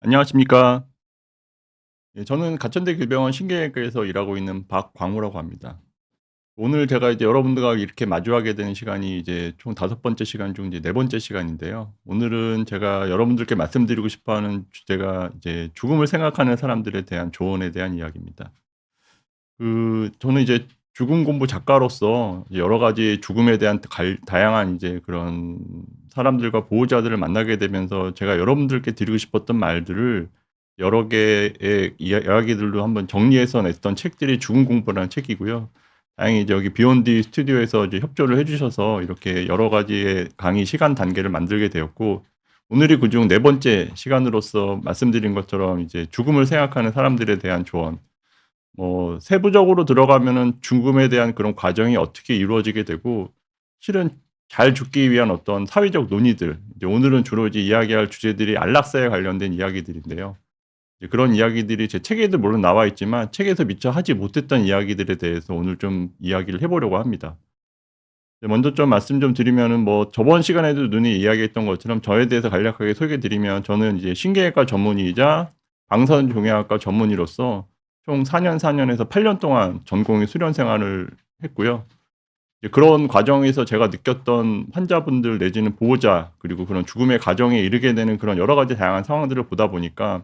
안녕하십니까. 예, 저는 가천대 길병원 신경외과에서 일하고 있는 박광우라고 합니다. 오늘 제가 이제 여러분들과 이렇게 마주하게 되는 시간이 이제 총 다섯 번째 시간 중 이제 네 번째 시간인데요. 오늘은 제가 여러분들께 말씀드리고 싶어 하는 주제가 이제 죽음을 생각하는 사람들에 대한 조언에 대한 이야기입니다. 저는 이제 죽음 공부 작가로서 이제 여러 가지 죽음에 대한 다양한 이제 그런 사람들과 보호자들을 만나게 되면서 제가 여러분들께 드리고 싶었던 말들을 여러 개의 이야기들로 한번 정리해서 냈던 책들이 죽음 공부라는 책이고요. 다행히 이제 여기 비욘디 스튜디오에서 이제 협조를 해 주셔서 이렇게 여러 가지의 강의 시간 단계를 만들게 되었고, 오늘이 그중 네 번째 시간으로서 말씀드린 것처럼 이제 죽음을 생각하는 사람들에 대한 조언, 뭐 세부적으로 들어가면은 죽음에 대한 그런 과정이 어떻게 이루어지게 되고, 실은 잘 죽기 위한 어떤 사회적 논의들, 이제 오늘은 주로 이제 이야기할 주제들이 안락사에 관련된 이야기들인데요. 이제 그런 이야기들이 제 책에도 물론 나와 있지만 책에서 미처 하지 못했던 이야기들에 대해서 오늘 좀 이야기를 해 보려고 합니다. 네, 먼저 좀 말씀 좀 드리면은, 뭐 저번 시간에도 누니 이야기했던 것처럼 저에 대해서 간략하게 소개해 드리면, 저는 이제 신경외과 전문의이자 방사선종양학과 전문의로서 총 4 년에서 8년 동안 전공의 수련 생활을 했고요. 이제 그런 과정에서 제가 느꼈던 환자분들 내지는 보호자, 그리고 그런 죽음의 과정에 이르게 되는 그런 여러 가지 다양한 상황들을 보다 보니까,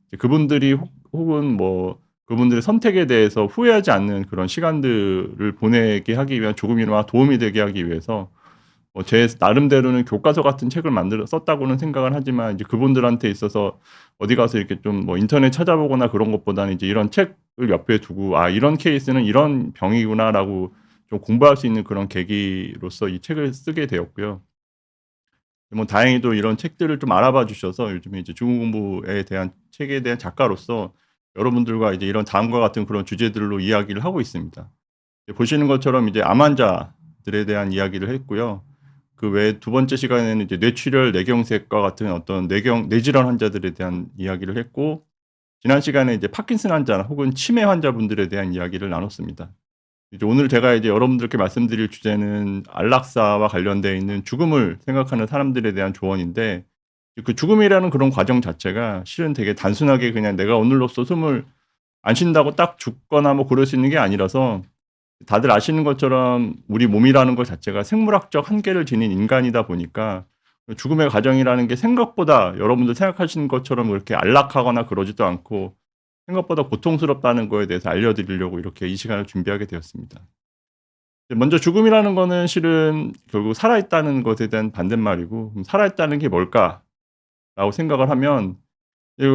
이제 그분들이 혹은 뭐 그분들의 선택에 대해서 후회하지 않는 그런 시간들을 보내게 하기 위한, 조금이나마 도움이 되게 하기 위해서 제 나름대로는 교과서 같은 책을 만들어 썼다고는 생각을 하지만, 이제 그분들한테 있어서 어디 가서 이렇게 좀 뭐 인터넷 찾아보거나 그런 것보다는 이제 이런 책을 옆에 두고 '아, 이런 케이스는 이런 병이구나.'라고 좀 공부할 수 있는 그런 계기로서 이 책을 쓰게 되었고요. 뭐 다행히도 이런 책들을 좀 알아봐 주셔서 요즘에 이제 죽음 공부에 대한 책에 대한 작가로서 여러분들과 이제 이런 다음과 같은 그런 주제들로 이야기를 하고 있습니다. 보시는 것처럼 이제 암 환자들에 대한 이야기를 했고요. 그 외에 두 번째 시간에는 이제 뇌출혈, 뇌경색과 같은 어떤 뇌질환 환자들에 대한 이야기를 했고, 지난 시간에 이제 파킨슨 환자 혹은 치매 환자분들에 대한 이야기를 나눴습니다. 이제 오늘 제가 이제 여러분들께 말씀드릴 주제는 안락사와 관련되어 있는 죽음을 생각하는 사람들에 대한 조언인데, 그 죽음이라는 그런 과정 자체가 실은 되게 단순하게 그냥 내가 오늘로써 숨을 안 쉰다고 딱 죽거나 뭐 그럴 수 있는 게 아니라서, 다들 아시는 것처럼 우리 몸이라는 것 자체가 생물학적 한계를 지닌 인간이다 보니까 죽음의 과정이라는 게 생각보다 여러분들 생각하시는 것처럼 그렇게 안락하거나 그러지도 않고, 생각보다 고통스럽다는 거에 대해서 알려드리려고 이렇게 이 시간을 준비하게 되었습니다. 먼저 죽음이라는 거는 실은 결국 살아있다는 것에 대한 반대말이고, 그럼 '살아있다는 게 뭘까?'라고 생각을 하면,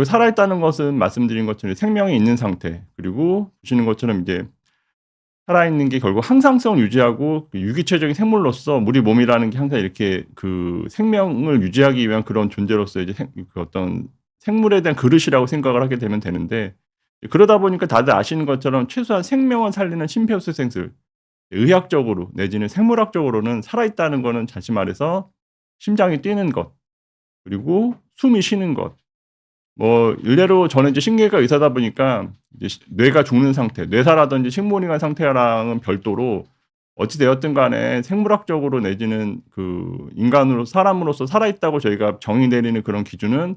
살아있다는 것은 말씀드린 것처럼 생명이 있는 상태, 그리고 보시는 것처럼 이제 살아있는 게 결국 항상성을 유지하고, 그 유기체적인 생물로서 우리 몸이라는 게 항상 이렇게 그 생명을 유지하기 위한 그런 존재로서 이제 그 어떤 생물에 대한 그릇이라고 생각을 하게 되면 되는데, 그러다 보니까 다들 아시는 것처럼 최소한 생명을 살리는 심폐소생술, 의학적으로 내지는 생물학적으로는 살아있다는 거는 다시 말해서 심장이 뛰는 것, 그리고 숨이 쉬는 것. 뭐 일례로 저는 이제 신경외과 의사다 보니까 이제 뇌가 죽는 상태, 뇌사라든지 식모닝한 상태랑은 별도로 어찌 되었든 간에 생물학적으로 내지는 그 인간으로 사람으로서 살아있다고 저희가 정의 내리는 그런 기준은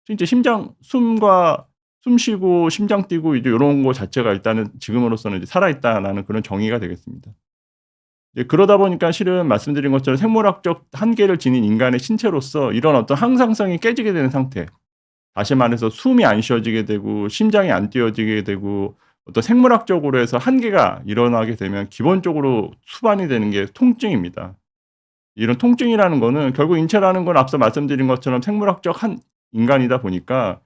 진짜 심장 숨과 숨 쉬고 심장 뛰고 이제 요런 거 자체가 일단은 지금으로서는 이제 살아있다라는 그런 정의가 되겠습니다. 예, 그러다 보니까 실은 말씀드린 것처럼 생물학적 한계를 지닌 인간의 신체로서 이런 어떤 항상성이 깨지게 되는 상태, 다시 말해서 숨이 안 쉬어지게 되고 심장이 안 뛰어지게 되고 어떤 생물학적으로 해서 한계가 일어나게 되면 기본적으로 수반이 되는 게 통증입니다. 이런 통증이라는 거는 결국 인체라는 건 앞서 말씀드린 것처럼 생물학적 한 인간이다 보니까,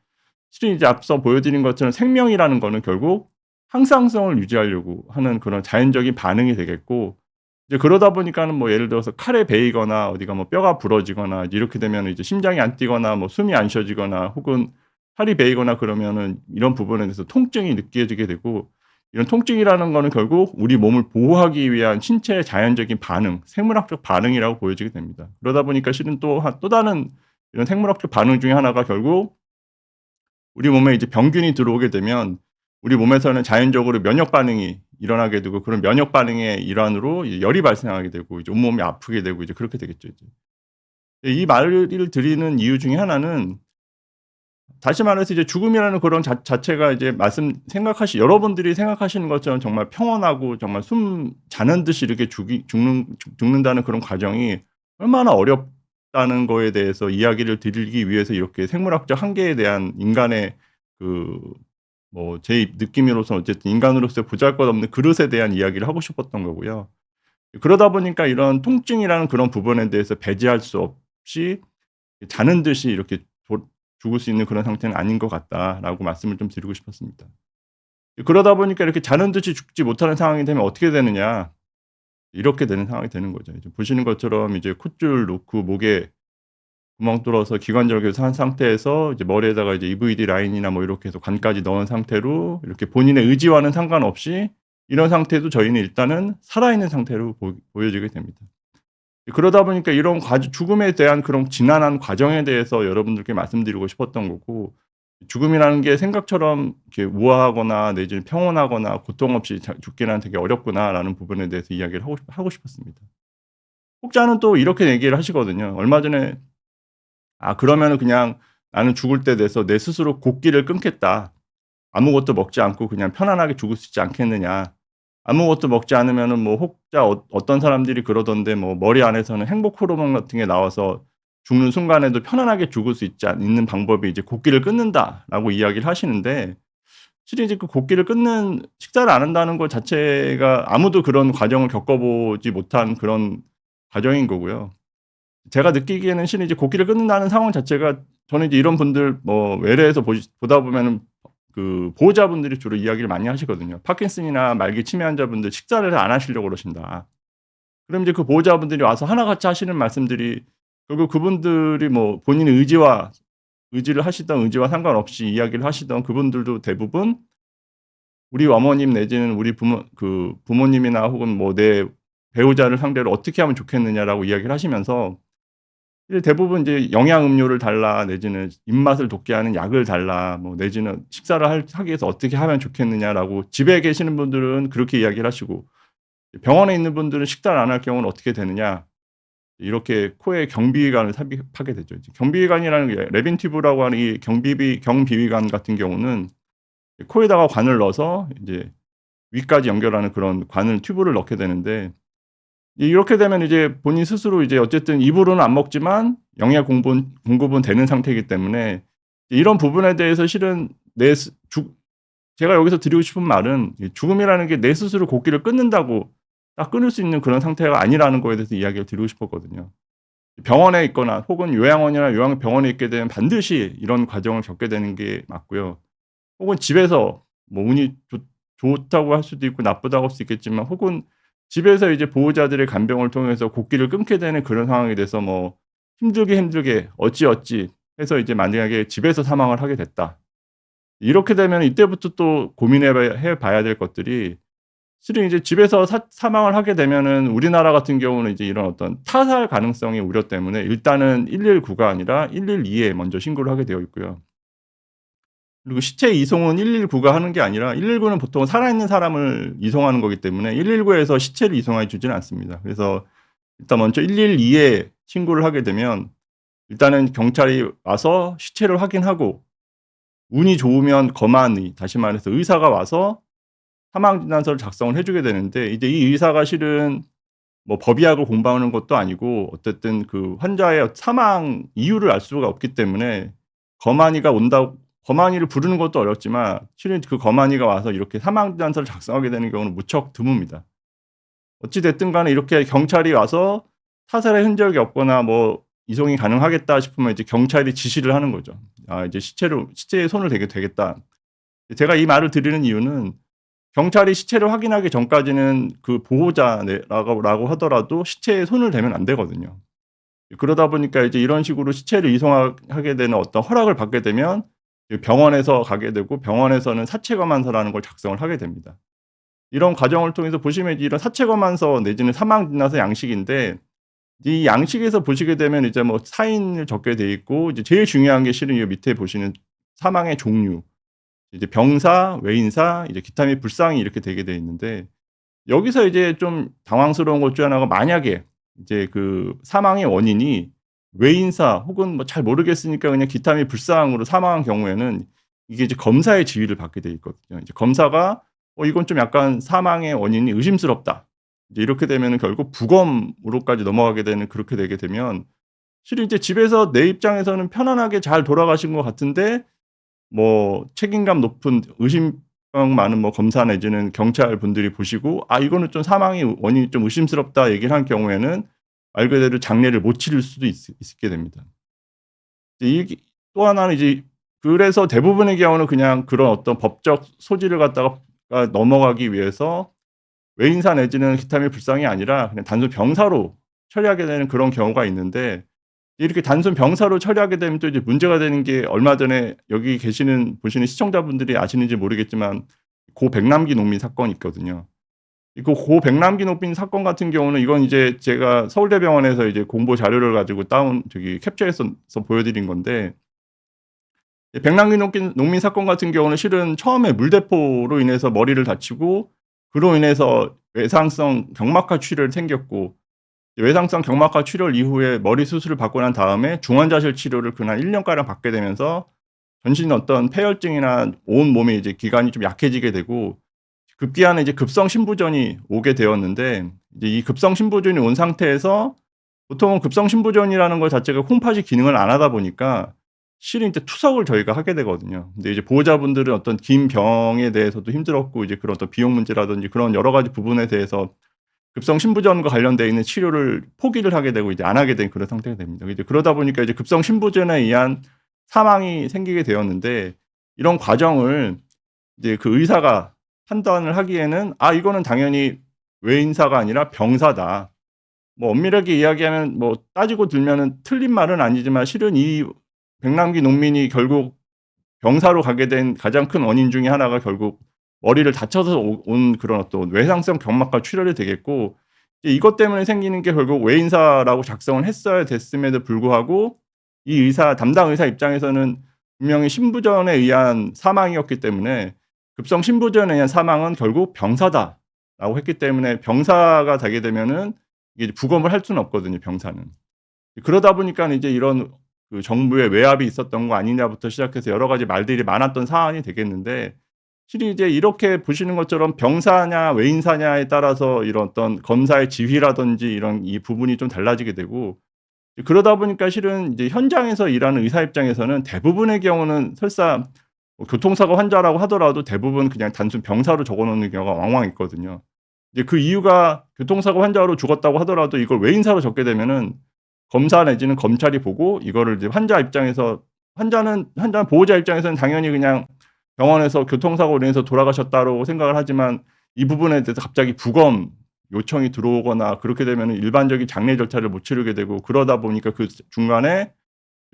실은 이제 앞서 보여드린 것처럼 생명이라는 거는 결국 항상성을 유지하려고 하는 그런 자연적인 반응이 되겠고, 이제 그러다 보니까는 뭐 예를 들어서 칼에 베이거나 어디가 뭐 뼈가 부러지거나 이제 이렇게 되면은 이제 심장이 안 뛰거나 뭐 숨이 안 쉬어지거나 혹은 살이 베이거나 그러면은 이런 부분에 대해서 통증이 느껴지게 되고, 이런 통증이라는 거는 결국 우리 몸을 보호하기 위한 신체의 자연적인 반응, 생물학적 반응이라고 보여지게 됩니다. 그러다 보니까 실은 또 다른 이런 생물학적 반응 중에 하나가 결국 우리 몸에 이제 병균이 들어오게 되면 우리 몸에서는 자연적으로 면역 반응이 일어나게 되고, 그런 면역 반응의 일환으로 이제 열이 발생하게 되고 이제 온몸이 아프게 되고 이제 그렇게 되겠죠 이제. 이 말을 드리는 이유 중에 하나는 다시 말해서 이제 죽음이라는 그런 자체가 이제 여러분들이 생각하시는 것처럼 정말 평온하고 정말 숨 자는 듯이 이렇게 죽는다는 그런 과정이 얼마나 어렵다는 거에 대해서 이야기를 드리기 위해서 이렇게 생물학적 한계에 대한 인간의 그 제 느낌으로서 어쨌든 인간으로서의 보잘것없는 그릇에 대한 이야기를 하고 싶었던 거고요. 그러다 보니까 이런 통증이라는 그런 부분에 대해서 배제할 수 없이 자는 듯이 이렇게 죽을 수 있는 그런 상태는 아닌 것 같다라고 말씀을 좀 드리고 싶었습니다. 그러다 보니까 이렇게 자는 듯이 죽지 못하는 상황이 되면 어떻게 되느냐. 이렇게 되는 상황이 되는 거죠. 이제 보시는 것처럼 이제 콧줄 놓고 목에 구멍 뚫어서 기관절개를 한 상태에서 이제 머리에다가 이제 EVD 라인이나 뭐 이렇게 해서 관까지 넣은 상태로 이렇게 본인의 의지와는 상관없이 이런 상태도 저희는 일단은 살아있는 상태로 보여지게 됩니다. 그러다 보니까 이런 죽음에 대한 그런 지난한 과정에 대해서 여러분들께 말씀드리고 싶었던 거고, 죽음이라는 게 생각처럼 이렇게 우아하거나 내지는 평온하거나 고통 없이 죽기는 되게 어렵구나라는 부분에 대해서 이야기를 하고 싶었습니다. 혹자는 또 이렇게 얘기를 하시거든요. 얼마 전에 그러면은 그냥 나는 죽을 때 돼서 내 스스로 곡기를 끊겠다. 아무것도 먹지 않고 그냥 편안하게 죽을 수 있지 않겠느냐. 아무것도 먹지 않으면은 뭐 혹자 어떤 사람들이 그러던데 뭐 머리 안에서는 행복 호르몬 같은 게 나와서 죽는 순간에도 편안하게 죽을 수 있는 방법이 이제 곡기를 끊는다라고 이야기를 하시는데, 실은 이제 그 곡기를 끊는 식사를 안 한다는 것 자체가 아무도 그런 과정을 겪어보지 못한 그런 과정인 거고요. 제가 느끼기에는 실은 이제 곡기를 끊는다는 상황 자체가, 저는 이제 이런 분들 외래에서 보다 보면은 그 보호자분들이 주로 이야기를 많이 하시거든요. 파킨슨이나 말기 치매 환자분들 식사를 안 하시려고 그러신다. 그럼 이제 그 보호자분들이 와서 하나같이 하시는 말씀들이, 결국 그분들이 뭐 본인의 의지를 하시던 의지와 상관없이 이야기를 하시던 그분들도 대부분 우리 어머님 내지는 우리 부모님이나 혹은 뭐 내 배우자를 상대로 어떻게 하면 좋겠느냐라고 이야기를 하시면서 이제 대부분 이제 영양 음료를 달라, 내지는 입맛을 돋게 하는 약을 달라, 뭐 내지는 식사를 하기 위해서 어떻게 하면 좋겠느냐라고, 집에 계시는 분들은 그렇게 이야기를 하시고, 병원에 있는 분들은 식사를 안 할 경우는 어떻게 되느냐. 이렇게 코에 경비위관을 삽입하게 되죠. 이제 경비위관이라는 게 레빈 튜브라고 하는 이 경비위관 같은 경우는 코에다가 관을 넣어서 이제 위까지 연결하는 그런 튜브를 넣게 되는데, 이렇게 되면 이제 본인 스스로 이제 어쨌든 입으로는 안 먹지만 영양 공급은 되는 상태이기 때문에, 이런 부분에 대해서 실은 제가 여기서 드리고 싶은 말은, 죽음이라는 게 내 스스로 곡기를 끊는다고 딱 끊을 수 있는 그런 상태가 아니라는 거에 대해서 이야기를 드리고 싶었거든요. 병원에 있거나 혹은 요양원이나 요양병원에 있게 되면 반드시 이런 과정을 겪게 되는 게 맞고요. 혹은 집에서 뭐 운이 좋다고 할 수도 있고 나쁘다고 할 수 있겠지만, 혹은 집에서 이제 보호자들의 간병을 통해서 곡기를 끊게 되는 그런 상황이 돼서 뭐 힘들게 어찌 해서 이제 만약에 집에서 사망을 하게 됐다. 이렇게 되면 이때부터 또 고민해 봐야 될 것들이, 실은 이제 집에서 사망을 하게 되면은 우리나라 같은 경우는 이제 이런 어떤 타살 가능성의 우려 때문에 일단은 119가 아니라 112에 먼저 신고를 하게 되어 있고요. 그리고 시체 이송은 119가 하는 게 아니라, 119는 보통 살아있는 사람을 이송하는 거기 때문에 119에서 시체를 이송해 주지는 않습니다. 그래서 일단 먼저 112에 신고를 하게 되면 일단은 경찰이 와서 시체를 확인하고, 운이 좋으면 거만의, 다시 말해서 의사가 와서 사망 진단서를 작성을 해 주게 되는데, 이제 이 의사가 실은 뭐 법의학을 공부하는 것도 아니고 어쨌든 그 환자의 사망 이유를 알 수가 없기 때문에, 거만이를 부르는 것도 어렵지만 실은 그 거만이가 와서 이렇게 사망 진단서를 작성하게 되는 경우는 무척 드뭅니다. 어찌 됐든 간에 이렇게 경찰이 와서 타살의 흔적이 없거나 뭐 이송이 가능하겠다 싶으면 이제 경찰이 지시를 하는 거죠. 이제 시체에 손을 대게 되겠다. 제가 이 말을 드리는 이유는, 경찰이 시체를 확인하기 전까지는 그 보호자라고 하더라도 시체에 손을 대면 안 되거든요. 그러다 보니까 이제 이런 식으로 시체를 이송하게 되는 어떤 허락을 받게 되면 병원에서 가게 되고, 병원에서는 사체 검안서라는 걸 작성을 하게 됩니다. 이런 과정을 통해서 보시면 이런 사체 검안서 내지는 사망 진단서 양식인데, 이 양식에서 보시게 되면 이제 뭐 사인을 적게 돼 있고, 이제 제일 중요한 게 실은 이 밑에 보시는 사망의 종류, 이제 병사, 외인사, 이제 기타 및 불상이 이렇게 되게 돼 있는데, 여기서 이제 좀 당황스러운 것 중 하나가, 만약에 이제 그 사망의 원인이 외인사 혹은 뭐 잘 모르겠으니까 그냥 기타 및 불사항으로 사망한 경우에는 이게 이제 검사의 지휘를 받게 돼 있거든요. 이제 검사가 이건 좀 약간 사망의 원인이 의심스럽다. 이제 이렇게 되면은 결국 부검으로까지 넘어가게 되는 그렇게 되게 되면 실은 이제 집에서 내 입장에서는 편안하게 잘 돌아가신 것 같은데 뭐 책임감 높은 의심병 많은 뭐 검사 내지는 경찰분들이 보시고 "아 이거는 좀 사망의 원인이 좀 의심스럽다." 얘기를 한 경우에는 말 그대로 장례를 못 치를 수도 있게 됩니다. 이게 또 하나는 이제 그래서 대부분의 경우는 그냥 그런 어떤 법적 소지를 갖다가 넘어가기 위해서 외인사 내지는 기타 및 불상이 아니라 그냥 단순 병사로 처리하게 되는 그런 경우가 있는데 이렇게 단순 병사로 처리하게 되면 또 이제 문제가 되는 게 얼마 전에 여기 보시는 시청자분들이 아시는지 모르겠지만 고 백남기 농민 사건이 있거든요. 그 고 백남기 농민 사건 같은 경우는 이건 이제 제가 서울대병원에서 이제 공보 자료를 가지고 캡처해서 보여드린 건데 백남기 농민 사건 같은 경우는 실은 처음에 물대포로 인해서 머리를 다치고 그로 인해서 외상성 경막하 출혈이 생겼고 외상성 경막하 출혈 이후에 머리 수술을 받고 난 다음에 중환자실 치료를 근 한 1 년가량 받게 되면서 전신 어떤 폐혈증이나 온몸의 이제 기관이 좀 약해지게 되고 급기야는 이제 급성 신부전이 오게 되었는데 이제 이 급성 신부전이 온 상태에서 보통은 급성 신부전이라는 것 자체가 콩팥이 기능을 안 하다 보니까 실은 이제 투석을 저희가 하게 되거든요. 근데 이제 보호자분들은 어떤 긴 병에 대해서도 힘들었고 이제 그런 어떤 비용 문제라든지 그런 여러 가지 부분에 대해서 급성 신부전과 관련되어 있는 치료를 포기를 하게 되고 이제 안 하게 된 그런 상태가 됩니다. 이제 그러다 보니까 이제 급성 신부전에 의한 사망이 생기게 되었는데 이런 과정을 이제 그 의사가 판단을 하기에는 '아 이거는 당연히 외인사가 아니라 병사다.' 뭐 엄밀하게 이야기하면 뭐 따지고 들면은 틀린 말은 아니지만 실은 이 백남기 농민이 결국 병사로 가게 된 가장 큰 원인 중에 하나가 결국 머리를 다쳐서 온 그런 어떤 외상성 경막하 출혈이 되겠고 이제 이것 때문에 생기는 게 결국 외인사라고 작성을 했어야 됐음에도 불구하고 이 담당 의사 입장에서는 분명히 신부전에 의한 사망이었기 때문에 급성 신부전에 의한 사망은 결국 병사다라고 했기 때문에 병사가 되게 되면은 이게 부검을 할 수는 없거든요, 병사는. 그러다 보니까는 이제 이런 그 정부의 외압이 있었던 거 아니냐부터 시작해서 여러 가지 말들이 많았던 사안이 되겠는데 실은 이제 이렇게 보시는 것처럼 병사냐 외인사냐에 따라서 이런 어떤 검사의 지휘라든지 이런 이 부분이 좀 달라지게 되고 그러다 보니까 실은 이제 현장에서 일하는 의사 입장에서는 대부분의 경우는 설사 뭐 교통사고 환자라고 하더라도 대부분 그냥 단순 병사로 적어 놓는 경우가 왕왕 있거든요. 이제 그 이유가 교통사고 환자로 죽었다고 하더라도 이걸 외인사로 적게 되면은 검사 내지는 검찰이 보고 이거를 이제 환자는 보호자 입장에서는 당연히 그냥 병원에서 교통사고로 인해서 돌아가셨다고 생각을 하지만 이 부분에 대해서 갑자기 부검 요청이 들어오거나 그렇게 되면은 일반적인 장례 절차를 못 치르게 되고 그러다 보니까 그 중간에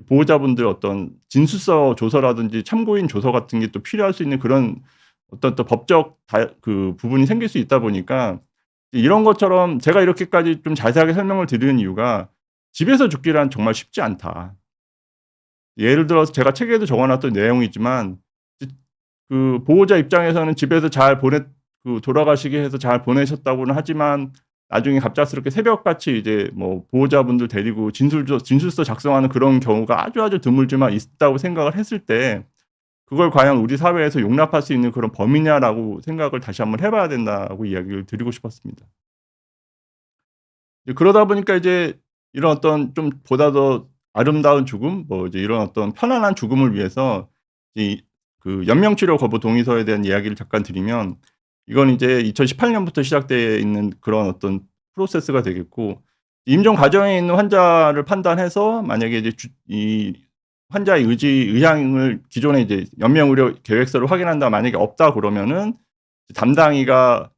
보호자분들 어떤 진술서 조서라든지 참고인 조서 같은 게 또 필요할 수 있는 그런 어떤 또 법적 부분이 생길 수 있다 보니까 이런 것처럼 제가 이렇게까지 좀 자세하게 설명을 드리는 이유가 집에서 죽기란 정말 쉽지 않다. 예를 들어서 제가 책에도 적어 놨던 내용이지만 보호자 입장에서는 집에서 잘 돌아가시게 해서 잘 보내셨다고는 하지만 나중에 갑작스럽게 새벽같이 이제 뭐 보호자분들 데리고 진술서 작성하는 그런 경우가 아주 드물지만 있다고 생각을 했을 때 그걸 과연 우리 사회에서 용납할 수 있는 그런 범위냐라고 생각을 다시 한번 해 봐야 된다고 이야기를 드리고 싶었습니다. 그러다 보니까 이제 이런 어떤 좀 보다 더 아름다운 죽음 뭐 이제 이런 어떤 편안한 죽음을 위해서 이 연명치료 거부 동의서에 대한 이야기를 잠깐 드리면 이건 이제 2018 년부터 시작되어 있는 그런 어떤 프로세스가 되겠고 임종 과정에 있는 환자를 판단해서 만약에 이제 이 환자의 의향을 기존에 이제 연명 의료 계획서를 확인한다 만약에 없다 그러면은 담당이가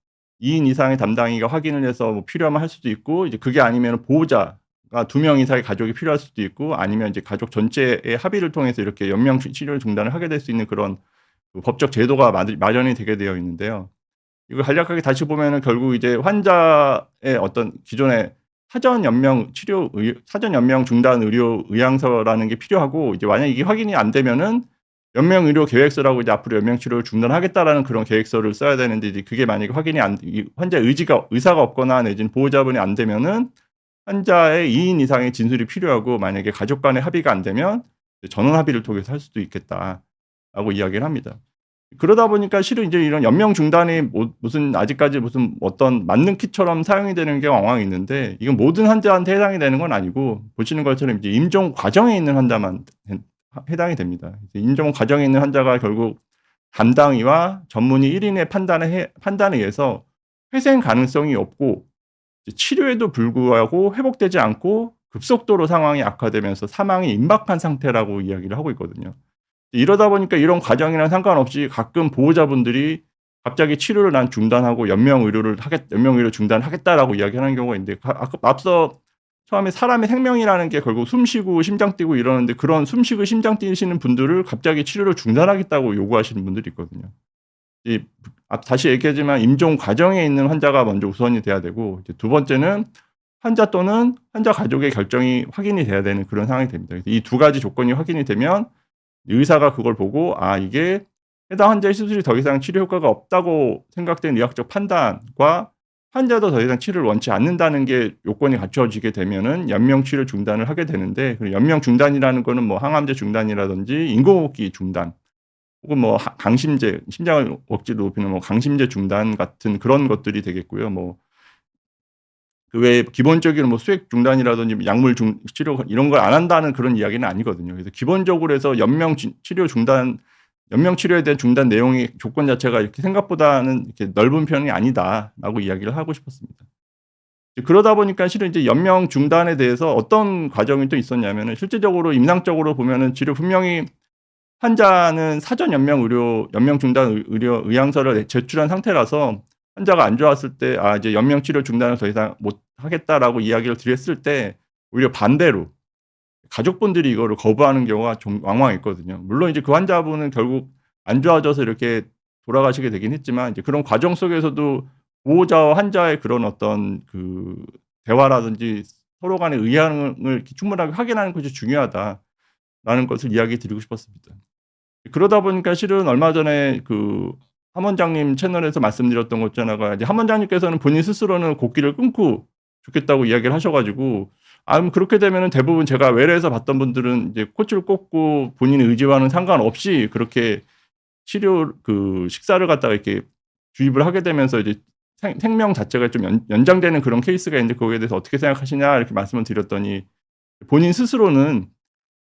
2인 이상의 담당이가 확인을 해서 뭐 필요하면 할 수도 있고 이제 그게 아니면은 보호자가 2명 이상의 가족이 필요할 수도 있고 아니면 이제 가족 전체의 합의를 통해서 이렇게 연명 치료 중단을 하게 될 수 있는 그런 법적 제도가 마련이 되게 되어 있는데요. 이걸 간략하게 다시 보면은 결국 이제 환자의 어떤 기존의 사전 연명 중단 의료 의향서라는 게 필요하고 이제 만약에 이게 확인이 안 되면은 연명 의료 계획서라고 이제 앞으로 연명 치료를 중단하겠다라는 그런 계획서를 써야 되는데 이제 그게 만약에 확인이 이 환자의 의사가 없거나 내지는 보호자분이 안 되면은 환자의 2인 이상의 진술이 필요하고 만약에 가족 간의 합의가 안 되면 전원 합의를 통해서 할 수도 있겠다라고 이야기를 합니다. 그러다 보니까 실은 이제 이런 연명 중단이 무슨 아직까지 무슨 어떤 맞는 키처럼 사용이 되는 게 왕왕 있는데 이건 모든 환자한테 해당이 되는 건 아니고 보시는 것처럼 이제 임종 과정에 있는 환자만 해당이 됩니다. 임종 과정에 있는 환자가 결국 담당의와 전문의 1 인의 판단에 의해서 회생 가능성이 없고 치료에도 불구하고 회복되지 않고 급속도로 상황이 악화되면서 사망이 임박한 상태라고 이야기를 하고 있거든요. 이러다 보니까 이런 과정이랑 상관없이 가끔 보호자분들이 갑자기 치료를 난 중단하고 연명 의료 중단하겠다라고 이야기하는 경우가 있는데 앞서 처음에 사람의 생명이라는 게 결국 숨 쉬고 심장 뛰고 이러는데 그런 숨 쉬고 심장 뛰시는 분들을 갑자기 치료를 중단하겠다고 요구하시는 분들이 있거든요. 다시 얘기하지만 임종 과정에 있는 환자가 먼저 우선이 돼야 되고 이제 두 번째는 환자 또는 환자 가족의 결정이 확인이 돼야 되는 그런 상황이 됩니다. 그래서 이 두 가지 조건이 확인이 되면 의사가 그걸 보고 이게 해당 환자의 수술이 더 이상 치료 효과가 없다고 생각된 의학적 판단과 환자도 더 이상 치료를 원치 않는다는 게 요건이 갖춰지게 되면은 연명 치료 중단을 하게 되는데 그 연명 중단이라는 거는 뭐 항암제 중단이라든지 인공호흡기 중단 혹은 뭐 강심제 심장을 억지로 높이는 뭐 강심제 중단 같은 그런 것들이 되겠고요. 뭐 그 외에 기본적으로 뭐 수액 중단이라든지 약물 치료 이런 걸 안 한다는 그런 이야기는 아니거든요. 그래서 기본적으로 해서 연명 치료에 대한 중단 내용의 조건 자체가 이렇게 생각보다는 이렇게 넓은 편이 아니다라고 이야기를 하고 싶었습니다. 그러다 보니까 실은 이제 연명 중단에 대해서 어떤 과정이 또 있었냐면은 실제적으로 임상적으로 보면은 분명히 환자는 사전 연명 중단 의향서를 제출한 상태라서 환자가 안 좋았을 때 이제 연명 치료 중단을 더 이상 못 하겠다라고 이야기를 드렸을 때 오히려 반대로 가족분들이 이거를 거부하는 경우가 좀 왕왕 있거든요. 물론 이제 그 환자분은 결국 안 좋아져서 이렇게 돌아가시게 되긴 했지만 이제 그런 과정 속에서도 보호자와 환자의 그런 어떤 그 대화라든지 서로 간의 의향을 이렇게 충분하게 확인하는 것이 중요하다라는 것을 이야기 드리고 싶었습니다. 그러다 보니까 실은 얼마 전에 그 함 원장님 채널에서 말씀드렸던 것 중 하나가 이제 함 원장님께서는 본인 스스로는 곡기를 끊고 죽겠다고 이야기를 하셔 가지고 그럼 그렇게 되면은 대부분 제가 외래에서 봤던 분들은 이제 코치를 꽂고 본인의 의지와는 상관없이 그렇게 식사를 갖다가 이렇게 주입을 하게 되면서 이제 생명 자체가 좀 연장되는 그런 케이스가 있는데 거기에 대해서 어떻게 생각하시냐 이렇게 말씀을 드렸더니 본인 스스로는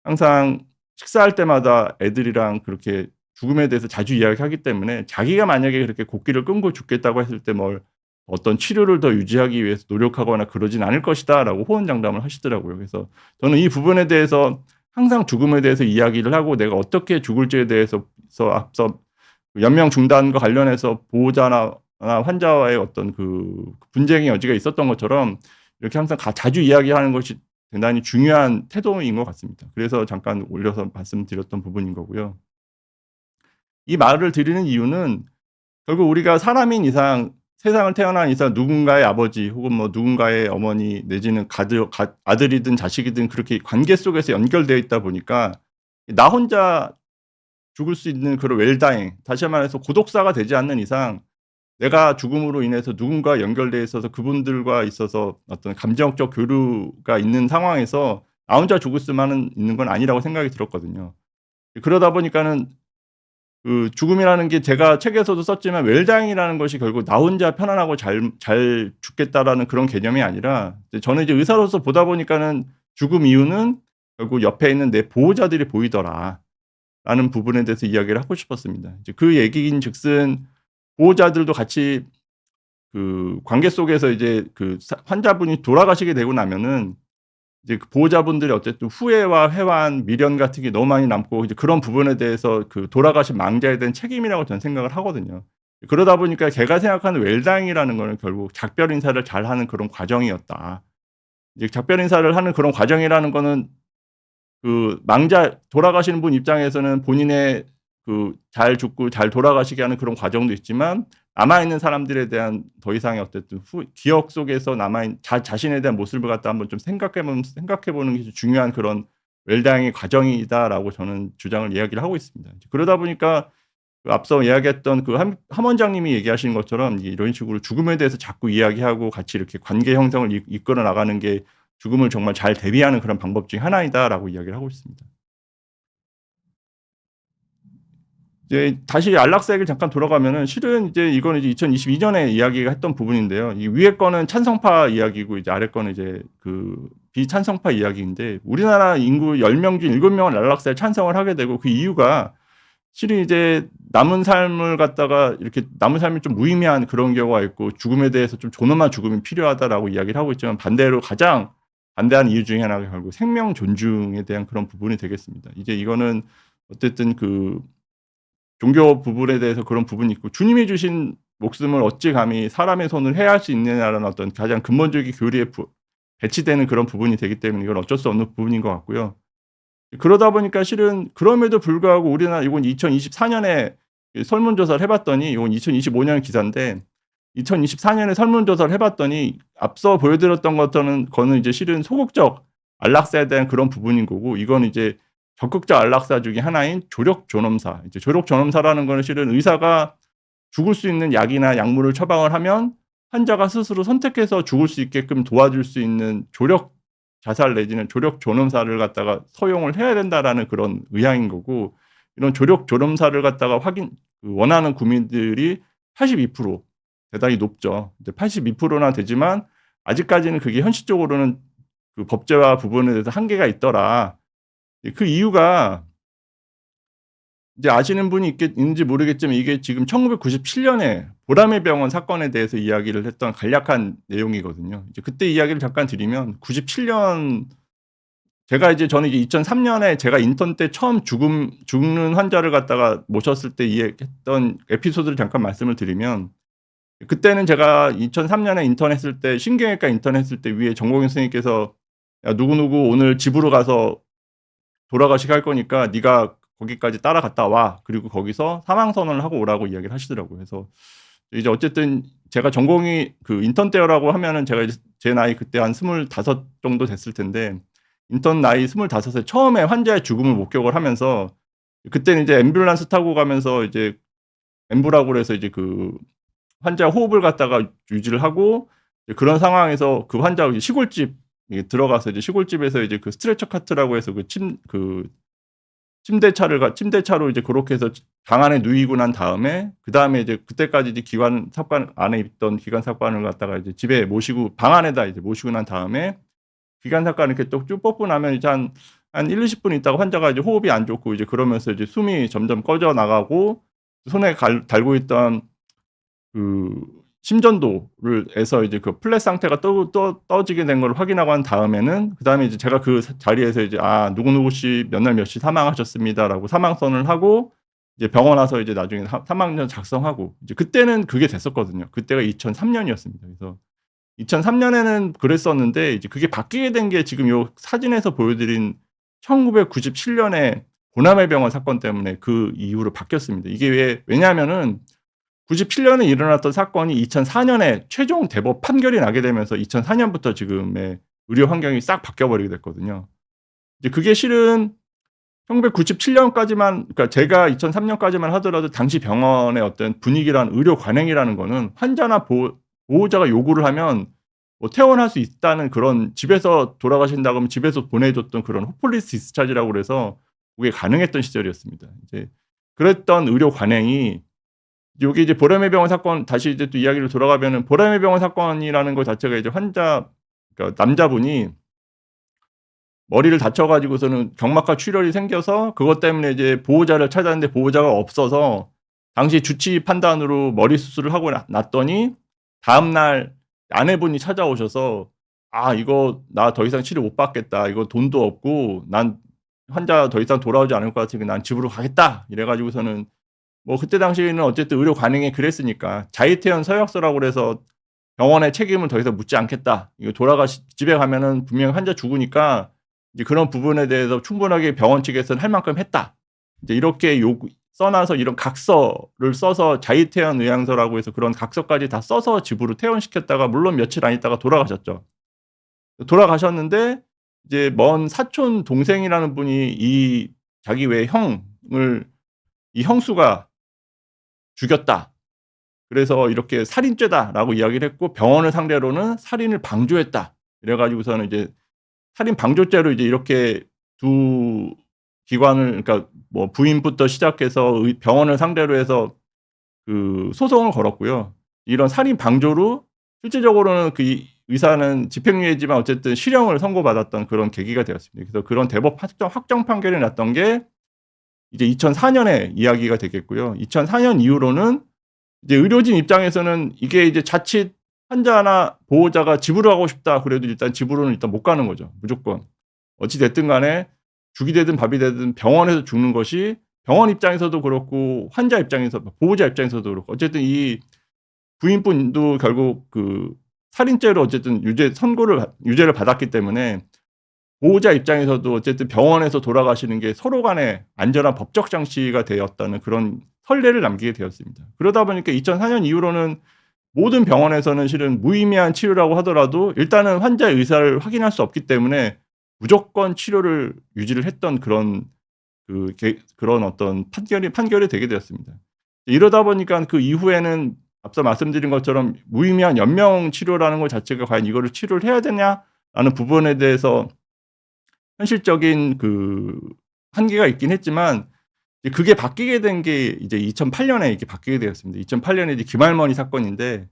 항상 식사할 때마다 애들이랑 그렇게 죽음에 대해서 자주 이야기하기 때문에 자기가 만약에 그렇게 곡기를 끊고 죽겠다고 했을 때 어떤 치료를 더 유지하기 위해서 노력하거나 그러진 않을 것이다라고 호언장담을 하시더라고요. 그래서 저는 이 부분에 대해서 항상 죽음에 대해서 이야기를 하고 내가 어떻게 죽을지에 대해서 앞서 연명 중단과 관련해서 보호자나 환자와의 어떤 그 분쟁의 여지가 있었던 것처럼 이렇게 항상 자주 이야기하는 것이 대단히 중요한 태도인 것 같습니다. 그래서 잠깐 올려서 말씀드렸던 부분인 거고요. 이 말을 드리는 이유는 결국 우리가 사람인 이상 세상을 태어난 이상 누군가의 아버지 혹은 뭐 누군가의 어머니 내지는 아들이든 자식이든 그렇게 관계 속에서 연결되어 있다 보니까 나 혼자 죽을 수 있는 그런 웰다잉 다시 말해서 고독사가 되지 않는 이상 내가 죽음으로 인해서 누군가와 연결돼 있어서 그분들과 있어서 어떤 감정적 교류가 있는 상황에서 나 혼자 죽을 수만은 있는 건 아니라고 생각이 들었거든요. 그러다 보니까는 그 죽음이라는 게 제가 책에서도 썼지만 웰다잉이라는 것이 결국 '나 혼자 편안하고 잘 죽겠다.'라는 그런 개념이 아니라 저는 이제 의사로서 보다 보니까는 죽음 이유는 결국 옆에 있는 내 보호자들이 보이더라라는 부분에 대해서 이야기를 하고 싶었습니다. 이제 그 얘기인즉슨 보호자들도 같이 그 관계 속에서 이제 환자분이 돌아가시게 되고 나면은 이제 그 보호자분들이 어쨌든 후회와 회한, 미련 같은 게 너무 많이 남고 이제 그런 부분에 대해서 그 돌아가신 망자에 대한 책임이라고 저는 생각을 하거든요. 그러다 보니까 제가 생각하는 웰다잉이라는 거는 결국 작별 인사를 잘하는 그런 과정이었다. 이제 작별 인사를 하는 그런 과정이라는 거는 돌아가시는 분 입장에서는 본인의 잘 죽고 잘 돌아가시게 하는 그런 과정도 있지만 남아있는 사람들에 대한 더 이상의 어쨌든 기억 속에서 자신에 대한 모습을 갖다 한번 좀 생각해 보는 게 중요한 그런 웰다잉의 과정이다라고 저는 주장을 이야기를 하고 있습니다. 그러다 보니까 앞서 이야기했던 함 원장님이 얘기하시는 것처럼 이런 식으로 죽음에 대해서 자꾸 이야기하고 같이 이렇게 관계 형성을 이끌어 나가는 게 죽음을 정말 잘 대비하는 그런 방법 중에 하나이다라고 이야기를 하고 있습니다. 이제 다시 안락사 얘기를 잠깐 돌아가면은 실은 이제 이거는 이제 2022년에 이야기가 했던 부분인데요. 이 위에 거는 찬성파 이야기고 이제 아래 거는 이제 그 비찬성파 이야기인데 우리나라 인구 10명 중 7명은 안락사에 찬성을 하게 되고 그 이유가 실은 이제 남은 삶을 갖다가 이렇게 남은 삶이 좀 무의미한 그런 경우가 있고 죽음에 대해서 좀 존엄한 죽음이 필요하다라고 이야기를 하고 있지만 반대로 가장 반대하는 이유 중에 하나가 결국 생명 존중에 대한 그런 부분이 되겠습니다. 이제 이거는 어쨌든 그 종교 부분에 대해서 그런 부분이 있고 주님이 주신 목숨을 어찌 감히 사람의 손을 해할 수 있느냐라는 어떤 가장 근본적인 교리에 배치되는 그런 부분이 되기 때문에 이건 어쩔 수 없는 부분인 것 같고요. 그러다 보니까 실은 그럼에도 불구하고 우리나라 이건 2024년에 설문조사를 해 봤더니 이건 2025년 기사인데 2024년에 설문조사를 해 봤더니 앞서 보여드렸던 거는 이제 실은 소극적 안락사에 대한 그런 부분인 거고 이건 이제 적극적 안락사 중에 하나인 조력 존엄사. 이제 조력 존엄사라는 거는 실은 의사가 죽을 수 있는 약이나 약물을 처방을 하면 환자가 스스로 선택해서 죽을 수 있게끔 도와줄 수 있는 조력 자살 내지는 조력 존엄사를 갖다가 허용을 해야 된다라는 그런 의향인 거고 이런 조력 존엄사를 갖다가 원하는 국민들이 82% 대단히 높죠. 이제 82%나 되지만 아직까지는 그게 현실적으로는 그 법제화 부분에 대해서 한계가 있더라. 그 이유가 이제 아시는 분이 있는지 모르겠지만 이게 지금 1997년에 보라매 병원 사건에 대해서 이야기를 했던 간략한 내용이거든요. 이제 그때 이야기를 잠깐 드리면 97년 저는 이제 2003년에 제가 인턴 때 처음 죽는 환자를 갖다가 모셨을 때 이야기했던 에피소드를 잠깐 말씀을 드리면 그때는 제가 2003년에 인턴했을 때 신경외과 인턴했을 때 위에 전공의 선생님께서 "야 누구누구 오늘 집으로 가서 돌아가시게 할 거니까 네가 거기까지 따라갔다 와. 그리고 거기서 사망 선언을 하고 오라고 이야기를 하시더라고요. 그래서 이제 어쨌든 제가 전공이 그 인턴 때라고 하면은 제가 이제 제 나이 그때 한 25 정도 됐을 텐데 인턴 나이 25에 처음에 환자의 죽음을 목격을 하면서 그때는 이제 앰뷸런스 타고 가면서 이제 앰브라고 그래서 이제 그 환자 호흡을 갖다가 유지를 하고 이제 그런 상황에서 그 환자가 시골집 들어가서 이제 시골집에서 이제 그 스트레처 카트라고 해서 침대차로 이제 그렇게 해서 방 안에 누이고 난 다음에 그다음에 이제 그때까지 이제 기관삽관 안에 있던 기관삽관을 갖다가 이제 집에 모시고 방 안에다 이제 모시고 난 다음에 기관삽관 이렇게 쭉 뽑고 나면 이제 한 1-20분 있다가 환자가 이제 호흡이 안 좋고 이제 그러면서 이제 숨이 점점 꺼져 나가고 손에 달고 있던 그 심전도를 에서 이제 그 플랫 상태가 떠지게 된 걸 확인하고 난 다음에는 그다음에 이제 제가 그 자리에서 이제 "아 누구누구 씨 몇 날 몇 시 사망하셨습니다."라고 사망 선언을 하고 이제 병원 와서 이제 나중에 사망전 작성하고 이제 그때는 그게 됐었거든요. 그때가 2003년이었습니다. 그래서 2003년에는 그랬었는데 이제 그게 바뀌게 된 게 지금 요 사진에서 보여드린 1997년에 보라매 병원 사건 때문에 그 이후로 바뀌었습니다. 이게 왜냐하면은 97년에 일어났던 사건이 2004년에 최종 대법 판결이 나게 되면서 2004년부터 지금의 의료 환경이 싹 바뀌어 버리게 됐거든요. 이제 그게 실은 1997년까지만 그러니까 제가 2003년까지만 하더라도 당시 병원의 어떤 분위기란 의료 관행이라는 거는 환자나 보호자가 요구를 하면 뭐 퇴원할 수 있다는 그런 집에서 돌아가신다고 하면 집에서 보내 줬던 그런 호플리스 디스차지라고 그래서 그게 가능했던 시절이었습니다. 이제 그랬던 의료 관행이 요게 이제 보라매 병원 사건 다시 이제 또 이야기를 돌아가면은 보라매 병원 사건이라는 것 자체가 이제 그러니까 남자분이 머리를 다쳐 가지고서는 경막하 출혈이 생겨서 그것 때문에 이제 보호자를 찾았는데 보호자가 없어서 당시 주치 판단으로 머리 수술을 하고 났더니 다음날 아내분이 찾아오셔서 "아 이거 나 더 이상 치료 못 받겠다. 이거 돈도 없고 난 환자 더 이상 돌아오지 않을 것 같으니까 난 집으로 가겠다." 이래 가지고서는 뭐 그때 당시에는 어쨌든 의료 관행이 그랬으니까 자의퇴원 서약서라고 그래서 "병원의 책임을 더 이상 묻지 않겠다. 이거 집에 가면은 분명히 환자 죽으니까 이제 그런 부분에 대해서 충분하게 병원 측에서는 할 만큼 했다." 이제 이렇게 써 놔서 이런 각서를 써서 자의퇴원 의향서라고 해서 그런 각서까지 다 써서 집으로 퇴원시켰다가 물론 며칠 안 있다가 돌아가셨죠. 돌아가셨는데 이제 먼 사촌 동생이라는 분이 자기 외 형을 이 형수가 "죽였다. 그래서 이렇게 살인죄다."라고 이야기를 했고 병원을 상대로는 "살인을 방조했다." 이래 가지고서는 이제 살인 방조죄로 이제 이렇게 두 기관을, 그러니까 뭐 부인부터 시작해서 병원을 상대로 해서 그 소송을 걸었고요. 이런 살인 방조로 실질적으로는 그 의사는 집행유예지만 어쨌든 실형을 선고받았던 그런 계기가 되었습니다. 그래서 그런 대법 확정 판결이 났던 게 이제 2004년에 이야기가 되겠고요. 2004년 이후로는 이제 의료진 입장에서는 이게 이제 자칫 환자나 보호자가 집으로 가고 싶다 그래도 일단 집으로는 일단 못 가는 거죠, 무조건. 어찌 됐든 간에 죽이 되든 밥이 되든 병원에서 죽는 것이 병원 입장에서도 그렇고 환자 입장에서 보호자 입장에서도 그렇고 어쨌든 이 부인분도 결국 그 살인죄로 어쨌든 유죄를 받았기 때문에 보호자 입장에서도 어쨌든 병원에서 돌아가시는 게 서로 간에 안전한 법적 장치가 되었다는 그런 선례를 남기게 되었습니다. 그러다 보니까 2004년 이후로는 모든 병원에서는 실은 무의미한 치료라고 하더라도 일단은 환자의 의사를 확인할 수 없기 때문에 무조건 치료를 유지를 했던 그런 어떤 판결이 되게 되었습니다. 이러다 보니까 그 이후에는 앞서 말씀드린 것처럼 무의미한 연명 치료라는 것 자체가 과연 이거를 치료를 해야 되냐라는 부분에 대해서 현실적인 그 한계가 있긴 했지만 이제 그게 바뀌게 된 게 이제 2008년에 이렇게 바뀌게 되었습니다. 2008년에 이제 김할머니 사건인데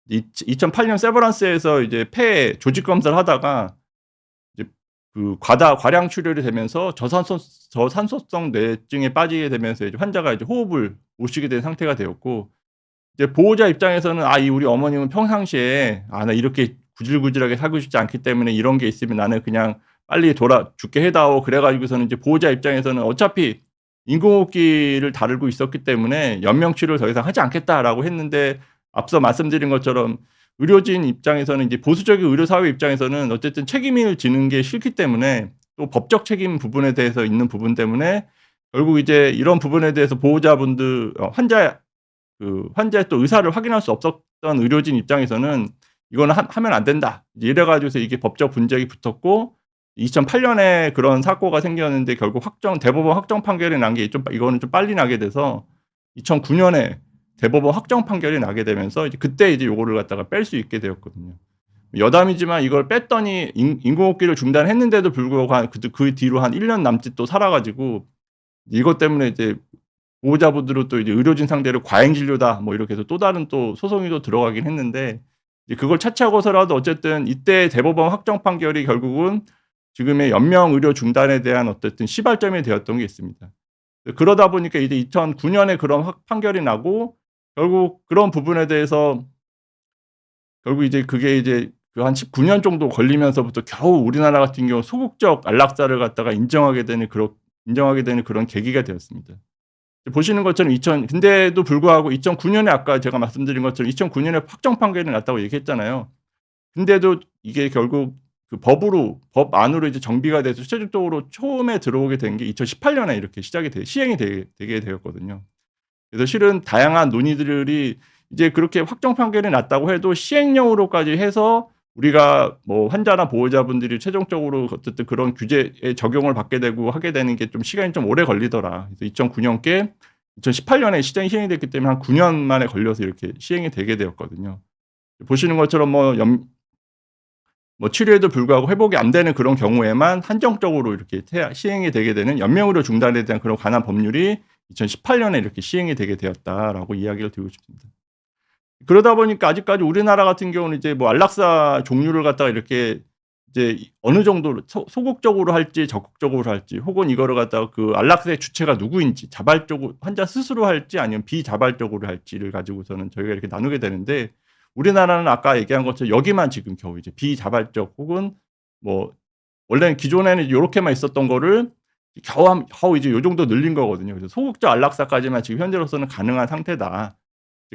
2008년 세브란스에서 이제 폐 조직 검사를 하다가 이제 그 과량 출혈이 되면서 저산소성 뇌증에 빠지게 되면서 이제 환자가 이제 호흡을 못 쉬게 된 상태가 되었고 이제 보호자 입장에서는 이 우리 어머님은 평상시에 나 이렇게 구질구질하게 살고 싶지 않기 때문에 이런 게 있으면 나는 그냥 빨리 죽게 해 다오. 그래 가지고서는 이제 보호자 입장에서는 어차피 인공호흡기를 다루고 있었기 때문에 "연명 치료를 더 이상 하지 않겠다."라고 했는데 앞서 말씀드린 것처럼 의료진 입장에서는 이제 보수적인 의료사회 입장에서는 어쨌든 책임을 지는 게 싫기 때문에 또 법적 책임 부분에 대해서 있는 부분 때문에 결국 이제 이런 부분에 대해서 보호자분들 환자의 또 의사를 확인할 수 없었던 의료진 입장에서는 "이거는 하면 안 된다." 이래 가지고서 이게 법적 분쟁이 붙었고 2008년에 그런 사고가 생겼는데 결국 대법원 확정 판결이 난 게 이거는 좀 빨리 나게 돼서 2009년에 대법원 확정 판결이 나게 되면서 이제 그때 이제 요거를 갖다가 뺄 수 있게 되었거든요. 여담이지만 이걸 뺐더니 인공호흡기를 중단했는데도 불구하고 그 뒤로 한 1년 남짓 또 살아 가지고 이것 때문에 이제 보호자분들은 또 이제 의료진 상대로 과잉 진료다 뭐 이렇게 해서 또 다른 또 소송이 또 들어가긴 했는데 이제 그걸 차치하고서라도 어쨌든 이때 대법원 확정 판결이 결국은 지금의 연명 의료 중단에 대한 어쨌든 시발점이 되었던 게 있습니다. 그러다 보니까 이제 2009년에 그런 판결이 나고 결국 그런 부분에 대해서 결국 이제 그게 이제 그 한 19년 정도 걸리면서부터 겨우 우리나라 같은 경우 소극적 안락사를 갖다가 인정하게 되는 그런 계기가 되었습니다. 보시는 것처럼 근데도 불구하고 2009년에 아까 제가 말씀드린 것처럼 2009년에 확정 판결이 났다고 얘기했잖아요. 근데도 이게 결국 법 안으로 이제 정비가 돼서 최종적으로 처음에 들어오게 된 게 2018년에 이렇게 시행이 되게 되었거든요. 그래서 실은 다양한 논의들이 이제 그렇게 확정 판결이 났다고 해도 시행령으로까지 해서 우리가 뭐 환자나 보호자분들이 최종적으로 어쨌든 그런 규제에 적용을 받게 되고 하게 되는 게 좀 시간이 좀 오래 걸리더라. 그래서 2009년 게 2018년에 시행이 됐기 때문에 한 9년 만에 걸려서 이렇게 시행이 되게 되었거든요. 보시는 것처럼 치료에도 불구하고 회복이 안 되는 그런 경우에만 한정적으로 이렇게 시행이 되게 되는 연명의료 중단에 대한 그런 관한 법률이 2018년에 이렇게 시행이 되게 되었다라고 이야기를 드리고 싶습니다. 그러다 보니까 아직까지 우리나라 같은 경우는 이제 안락사 종류를 갖다가 이렇게 이제 어느 정도로 소극적으로 할지 적극적으로 할지 혹은 이거를 갖다가 그 안락사의 주체가 누구인지 자발적으로 환자 스스로 할지 아니면 비자발적으로 할지를 가지고서는 저희가 이렇게 나누게 되는데 우리나라는 아까 얘기한 것처럼 여기만 지금 겨우 이제 비자발적 혹은 원래는 기존에는 요렇게만 있었던 거를 겨우 이제 요 정도 늘린 거거든요. 그래서 소극적 안락사까지만 지금 현재로서는 가능한 상태다.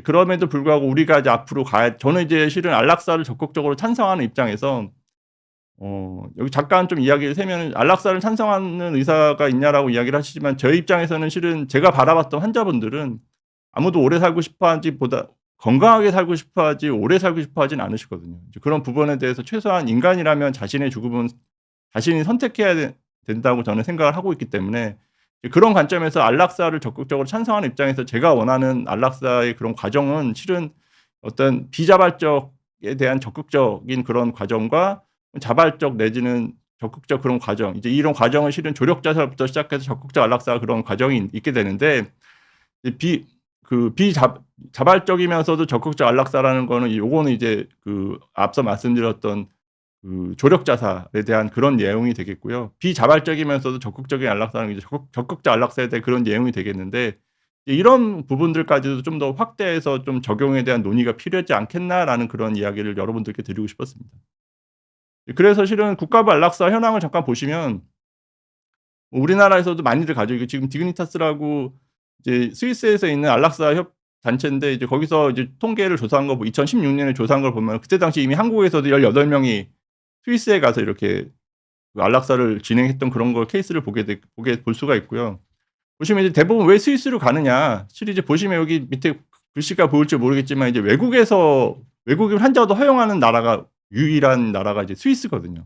그럼에도 불구하고 우리가 이제 앞으로 저는 이제 실은 안락사를 적극적으로 찬성하는 입장에서 여기 잠깐 좀 이야기를 세면은 안락사를 찬성하는 의사가 있냐라고 이야기를 하시지만 저희 입장에서는 실은 제가 바라봤던 환자분들은 아무도 오래 살고 싶어 하지보다 건강하게 살고 싶어 하지 오래 살고 싶어 하진 않으시거든요. 이제 그런 부분에 대해서 최소한 인간이라면 자신의 죽음은 자신이 선택해야 된다고 저는 생각을 하고 있기 때문에 그런 관점에서 안락사를 적극적으로 찬성하는 입장에서 제가 원하는 안락사의 그런 과정은 실은 어떤 비자발적에 대한 적극적인 그런 과정과 자발적 내지는 적극적 그런 과정, 이제 이런 과정은 실은 조력 자살부터 시작해서 적극적 안락사 그런 과정이 있게 되는데, 비자발적이면서도 적극적 안락사라는 거는 요거는 이제 앞서 말씀드렸던 조력 자살에 대한 그런 내용이 되겠고요. 비자발적이면서도 적극적인 안락사는 이제 적극적 안락사에 대한 그런 내용이 되겠는데, 이런 부분들까지도 좀 더 확대해서 좀 적용에 대한 논의가 필요하지 않겠나라는 그런 이야기를 여러분들께 드리고 싶었습니다. 그래서 실은 국가부 안락사 현황을 잠깐 보시면 우리나라에서도 많이들 가지고 이게 지금 디그니타스라고 이제 스위스에서 있는 안락사 협 단체인데, 이제 거기서 이제 통계를 조사한 거 2016년에 조사한 걸 보면 그때 당시 이미 한국에서도 18명이 스위스에 가서 이렇게 안락사를 진행했던 그런 거 케이스를 볼 수가 있고요. 보시면 이제 대부분 왜 스위스로 가느냐. 실은 이제 보시면 여기 밑에 글씨가 보일지 모르겠지만 이제 외국인 환자도 허용하는 나라가 유일한 나라가 이제 스위스거든요.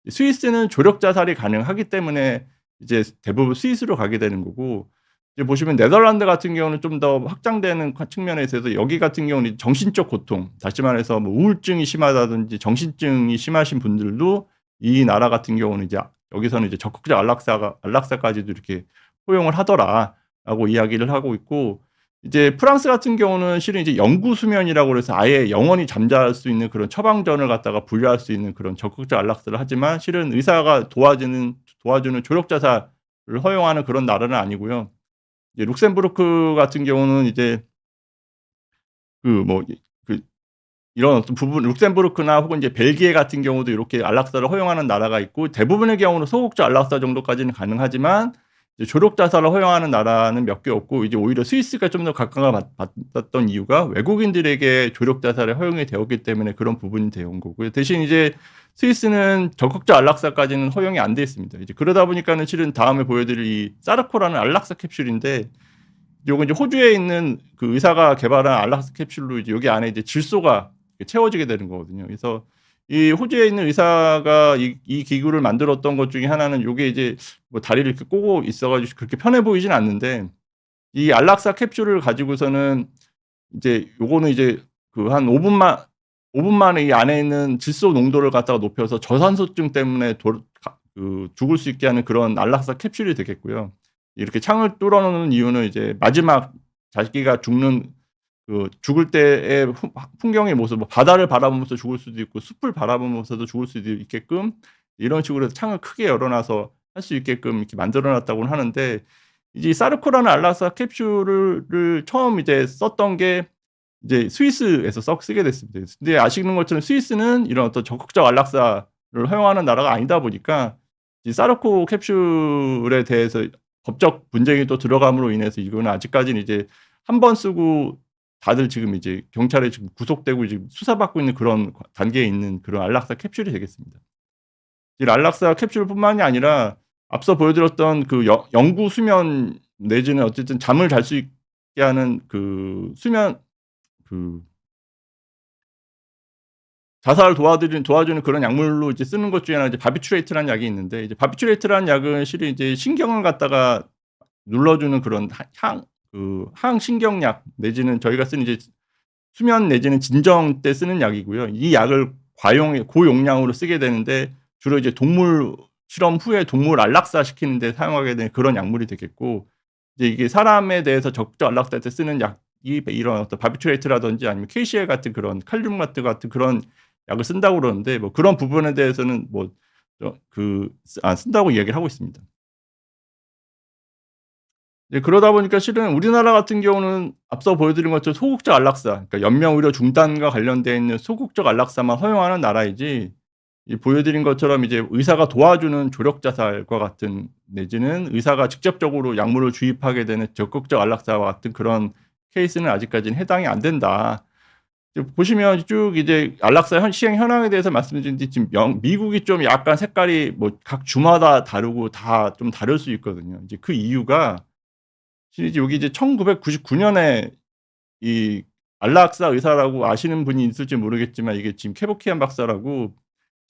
스위스는 조력 자살이 가능하기 때문에 이제 대부분 스위스로 가게 되는 거고, 이제 보시면 네덜란드 같은 경우는 좀 더 확장되는 측면에서 여기 같은 경우는 정신적 고통, 다시 말해서 뭐 우울증이 심하다든지 정신증이 심하신 분들도 이 나라 같은 경우는 이제 여기서는 이제 적극적 안락사까지도 이렇게 허용을 하더라라고 이야기를 하고 있고, 이제 프랑스 같은 경우는 실은 이제 영구 수면이라고 그래서 아예 영원히 잠잘 수 있는 그런 처방전을 갖다가 분류할 수 있는 그런 적극적 안락사를 하지만 실은 의사가 도와주는 조력 자살을 허용하는 그런 나라는 아니고요. 이제 룩셈부르크 같은 경우는 이제 뭐 이런 어떤 부분, 룩셈부르크나 혹은 이제 벨기에 같은 경우도 이렇게 안락사를 허용하는 나라가 있고, 대부분의 경우는 소극적 안락사 정도까지는 가능하지만 이제 조력 자살을 허용하는 나라는 몇 개 없고, 이제 오히려 스위스가 좀 더 각광을 받았던 이유가 외국인들에게 조력 자살이 허용이 되었기 때문에 그런 부분이 되어 온 거고요. 대신 이제 스위스는 적극적 안락사까지는 허용이 안 돼 있습니다. 이제 그러다 보니까는 실은 다음에 보여드릴 이 사르코라는 안락사 캡슐인데, 요거 이제 호주에 있는 그 의사가 개발한 안락사 캡슐로 이제 여기 안에 이제 질소가 채워지게 되는 거거든요. 그래서 이 호주에 있는 의사가 이 기구를 만들었던 것 중에 하나는 요게 이제 뭐 다리를 이렇게 꼬고 있어 가지고 그렇게 편해 보이진 않는데, 이 안락사 capsule을 가지고서는 이제 요거는 이제 한 5분 만에 이 안에 있는 질소 농도를 갖다가 높여서 저산소증 때문에 죽을 수 있게 하는 그런 안락사 캡슐이 되겠고요. 이렇게 창을 뚫어 놓는 이유는 이제 마지막 자기가 죽는 죽을 때의 풍경의 모습, 뭐 바다를 바라보면서 죽을 수도 있고 숲을 바라보면서도 죽을 수도 있게끔 이런 식으로 해서 창을 크게 열어 놔서 할 수 있게끔 이렇게 만들어 놨다고는 하는데, 이제 사르코라는 안락사 캡슐을 처음 이제 썼던 게 이제 스위스에서 쓰게 됐습니다. 근데 아시는 것처럼 스위스는 이런 어떤 적극적 안락사를 허용하는 나라가 아니다 보니까 이 사르코 캡슐에 대해서 법적 분쟁이 또 들어감으로 인해서 이거는 아직까지는 이제 한 번 쓰고 다들 지금 이제 경찰에 지금 구속되고 지금 수사받고 있는 그런 단계에 있는 그런 안락사 캡슐이 되겠습니다. 이 안락사 캡슐뿐만이 아니라 앞서 보여드렸던 영구 수면 내지는 어쨌든 잠을 잘 수 있게 하는 수면 자살을 도와주는 그런 약물로 이제 쓰는 것 중에 하나 이제 바비추레이트라는 약이 있는데, 이제 바비추레이트라는 약은 실은 이제 신경을 갖다가 눌러주는 그런 항신경약 내지는 저희가 쓰는 이제 수면 내지는 진정 때 쓰는 약이고요. 이 약을 고용량으로 쓰게 되는데 주로 이제 동물 실험 후에 동물 안락사 시키는 데 사용하게 되는 그런 약물이 되겠고, 이제 이게 사람에 대해서 적극적 안락사 때 쓰는 약이 이런 어떤 바비추레이트라든지 아니면 KCl 같은 그런 칼륨 같은 그런 약을 쓴다고 그러는데, 뭐 그런 부분에 대해서는 쓴다고 이야기를 하고 있습니다. 그러다 보니까 실은 우리나라 같은 경우는 앞서 보여드린 것처럼 소극적 안락사, 그러니까 연명 의료 중단과 관련되어 있는 소극적 안락사만 허용하는 나라이지, 이 보여드린 것처럼 이제 의사가 도와주는 조력 자살과 같은 내지는 의사가 직접적으로 약물을 주입하게 되는 적극적 안락사와 같은 그런 케이스는 아직까지는 해당이 안 된다. 보시면 쭉 이제 안락사 시행 현황에 대해서 말씀드렸는데, 지금 미국이 좀 약간 색깔이 뭐 각 주마다 다르고 다 좀 다를 수 있거든요. 이제 그 이유가 실제 여기 이제 1999년에 이 안락사 의사라고 아시는 분이 있을지 모르겠지만, 이게 지금 케보키안 박사라고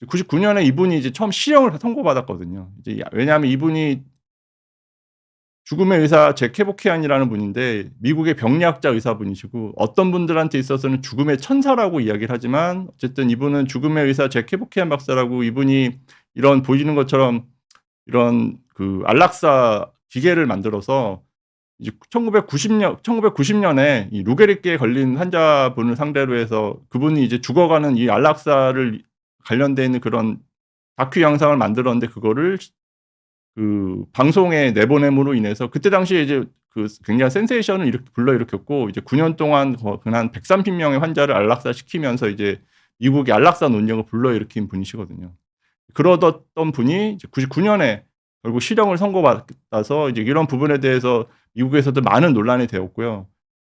99년에 이분이 이제 처음 실형을 선고받았거든요. 이제 왜냐하면 이분이 죽음의 의사 잭 케보키안이라는 분인데 미국의 병리학자 의사분이시고, 어떤 분들한테 있어서는 죽음의 천사라고 이야기를 하지만 어쨌든 이분은 죽음의 의사 잭 케보키안 박사라고, 이분이 이런 보시는 것처럼 이런 그 안락사 기계를 만들어서 이제 1990년에 이 루게릭기에 걸린 환자분을 상대로 해서 그분이 이제 죽어가는 이 안락사를 관련돼 있는 그런 다큐 영상을 만들었는데 그거를 그 방송에 내보냄으로 인해서 그때 당시에 이제 그 굉장히 센세이션을 불러일으켰고 이제 9년 동안 한 130 명의 환자를 안락사시키면서 이제 미국의 안락사 논쟁을 불러일으킨 분이시거든요. 그러던 분이 이제 99 년에 결국 실형을 선고받아서 이제 이런 부분에 대해서 미국에서도 많은 논란이 되었고요.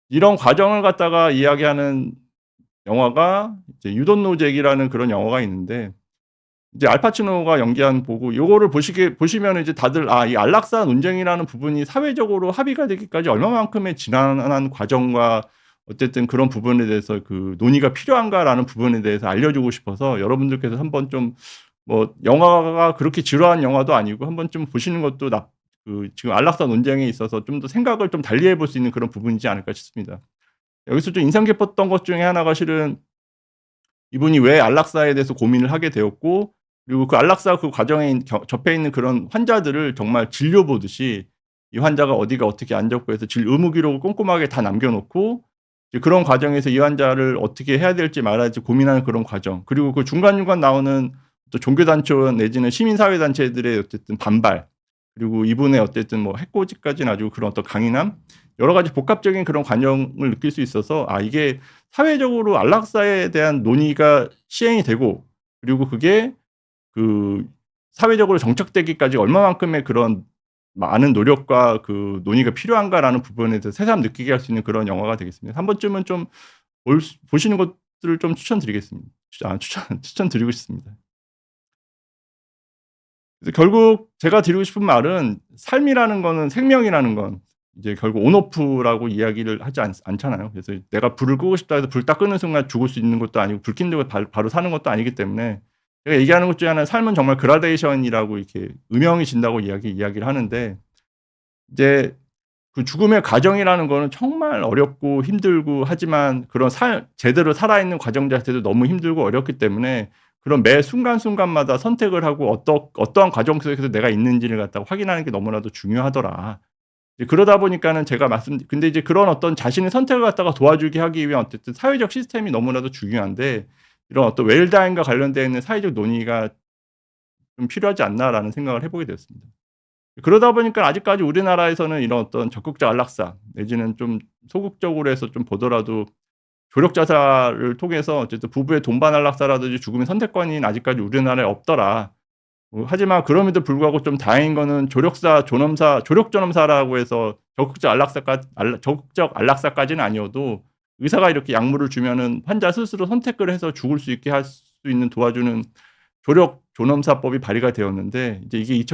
이런 과정을 갖다가 이야기하는 영화가 이제 You Don't Know Jack이라는 그런 영화가 있는데 이제 알파치노가 연기한 보고 요거를 보시면은 이제 다들 이 안락사 논쟁이라는 부분이 사회적으로 합의가 되기까지 얼마만큼의 지난한 과정과 어쨌든 그런 부분에 대해서 그 논의가 필요한가라는 부분에 대해서 알려주고 싶어서 여러분들께서 한번 좀 영화가 그렇게 지루한 영화도 아니고 한 번쯤 보시는 것도 지금 안락사 논쟁에 있어서 좀 더 생각을 좀 달리 해볼 수 있는 그런 부분이지 않을까 싶습니다. 여기서 좀 인상 깊었던 것 중에 하나가 실은 이분이 왜 안락사에 대해서 고민을 하게 되었고 그리고 그 안락사 그 과정에 접해 있는 그런 환자들을 정말 진료 보듯이 이 환자가 어디가 어떻게 안 좋고 해서 의무 기록을 꼼꼼하게 다 남겨 놓고 이제 그런 과정에서 이 환자를 어떻게 해야 될지 말아야 할지 고민하는 그런 과정. 그리고 그 중간중간 나오는 또 종교 단체 내지는 시민 사회 단체들의 어쨌든 반발. 그리고 이분의 어쨌든 해코지까지는 아주 그런 어떤 강인함. 여러 가지 복합적인 그런 관용을 느낄 수 있어서 이게 사회적으로 안락사에 대한 논의가 시행이 되고 그리고 그게 그 사회적으로 정착되기까지 얼마만큼의 그런 많은 노력과 그 논의가 필요한가라는 부분에 대해서 새삼 느끼게 할 수 있는 그런 영화가 되겠습니다. 한 번쯤은 좀 보시는 것들을 좀 추천드리겠습니다. 추천드리고 싶습니다. 그래서 결국 제가 드리고 싶은 말은 삶이라는 거는 생명이라는 건 이제 결국 온오프라고 이야기를 하지 않잖아요. 그래서 내가 불을 끄고 싶다 해서 불 딱 끄는 순간 죽을 수 있는 것도 아니고 불 킨다고 바로 사는 것도 아니기 때문에 제가 얘기하는 것 중에 하나는 삶은 정말 그라데이션이라고 이렇게 음영이 진다고 이야기를 하는데 이제 그 죽음의 과정이라는 거는 정말 어렵고 힘들고 하지만 그런 제대로 살아있는 과정 자체도 너무 힘들고 어렵기 때문에 그런 매 순간순간마다 선택을 하고 어떠한 과정 속에서 내가 있는지를 갖다가 확인하는 게 너무나도 중요하더라. 이제 그러다 보니까는 근데 이제 그런 어떤 자신의 선택을 갖다가 도와주게 하기 위한 어쨌든 사회적 시스템이 너무나도 중요한데 이런 어떤 웰다잉과 관련되어 있는 사회적 논의가 좀 필요하지 않나라는 생각을 해 보게 되었습니다. 그러다 보니까 아직까지 우리나라에서는 이런 어떤 적극적 안락사 내지는 좀 소극적으로 해서 좀 보더라도 조력 자살을 통해서 어쨌든 부부의 동반 안락사라든지 죽음의 선택권이 아직까지 우리나라에 없더라. 하지만 그럼에도 불구하고 좀 다행인 거는 조력 존엄사라고 해서 적극적 안락사까지는 아니어도 의사가 이렇게 약물을 주면은 환자 스스로 선택을 해서 죽을 수 있게 할 수 있는 도와주는 조력 존엄사법이 발의가 되었는데 이제 이게